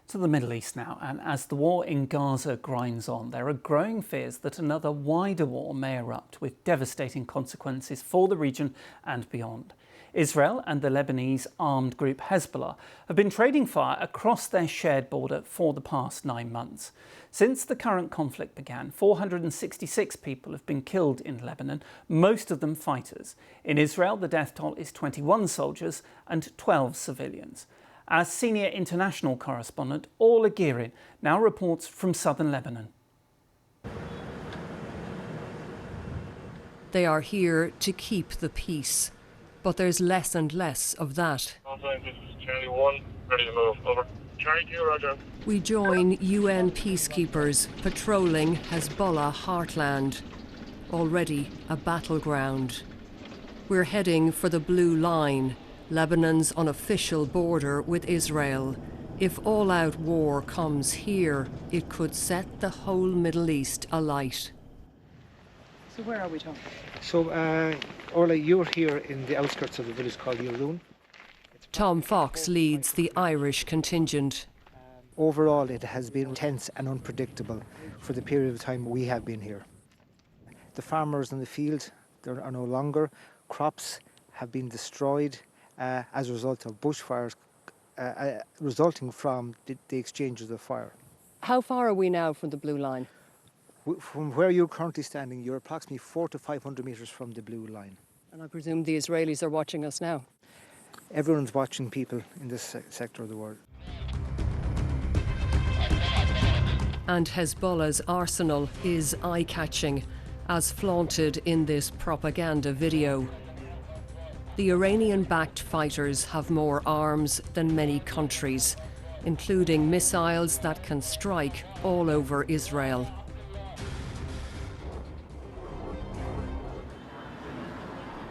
To the Middle East now, and as the war in Gaza grinds on, there are growing fears that another wider war may erupt with devastating consequences for the region and beyond. Israel and the Lebanese armed group Hezbollah have been trading fire across their shared border for the past 9 months. Since the current conflict began, 466 people have been killed in Lebanon, most of them fighters. In Israel, the death toll is 21 soldiers and 12 civilians. Our senior international correspondent, Orla Guerin, now reports from southern Lebanon. They are here to keep the peace, but there's less and less of that. This is Charlie 1, ready to move, over. Charlie 2, roger. We join UN peacekeepers patrolling Hezbollah heartland, already a battleground. We're heading for the Blue Line, Lebanon's unofficial border with Israel. If all-out war comes here, it could set the whole Middle East alight. So where are we, Tom? So, Orla, you're here in the outskirts of a village called Iraq. Tom Fox leads the Irish contingent. Overall, it has been tense and unpredictable for the period of time we have been here. The farmers in the field, there are no longer. Crops have been destroyed as a result of bushfires resulting from the exchanges of fire. How far are we now from the Blue Line? From where you're currently standing, you're approximately 400 to 500 metres from the Blue Line. And I presume the Israelis are watching us now. Everyone's watching people in this sector of the world. And Hezbollah's arsenal is eye-catching, as flaunted in this propaganda video. The Iranian-backed fighters have more arms than many countries, including missiles that can strike all over Israel.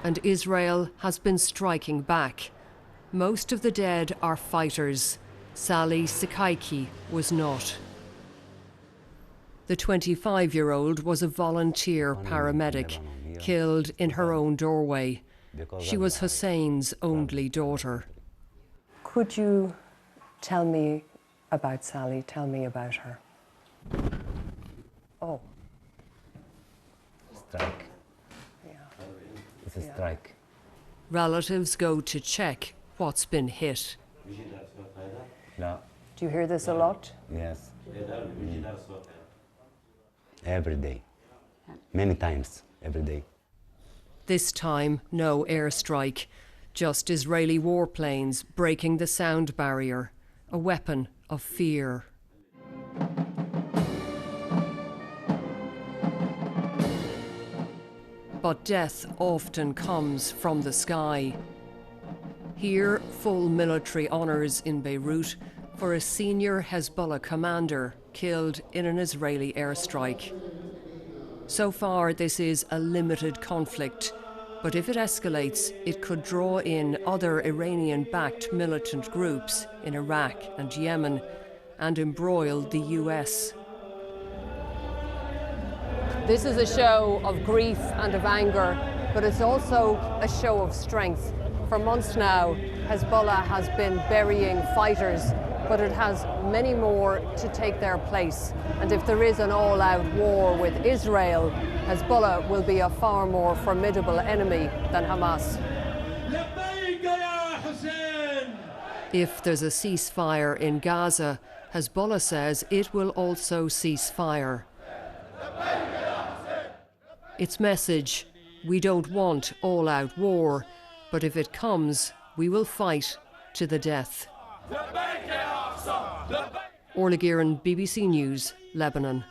And Israel has been striking back. Most of the dead are fighters. Sally Sikaiki was not. The 25-year-old was a volunteer paramedic, killed in her own doorway. She was Hussein's only daughter. Could you tell me about Sally? Tell me about her. Oh. Strike. Yeah. It's a strike. Relatives go to check what's been hit. No. Do you hear this a lot? Yes. Every day. Many times, every day. This time, no airstrike, just Israeli warplanes breaking the sound barrier, a weapon of fear. But death often comes from the sky. Here, full military honours in Beirut for a senior Hezbollah commander killed in an Israeli airstrike. So far, this is a limited conflict, but if it escalates, it could draw in other Iranian-backed militant groups in Iraq and Yemen and embroil the US. This is a show of grief and of anger, but it's also a show of strength. For months now, Hezbollah has been burying fighters, but it has many more to take their place. And if there is an all-out war with Israel, Hezbollah will be a far more formidable enemy than Hamas. If there's a ceasefire in Gaza, Hezbollah says it will also cease fire. Its message: we don't want all-out war, but if it comes, we will fight to the death. Orla Guerin, BBC News, Lebanon.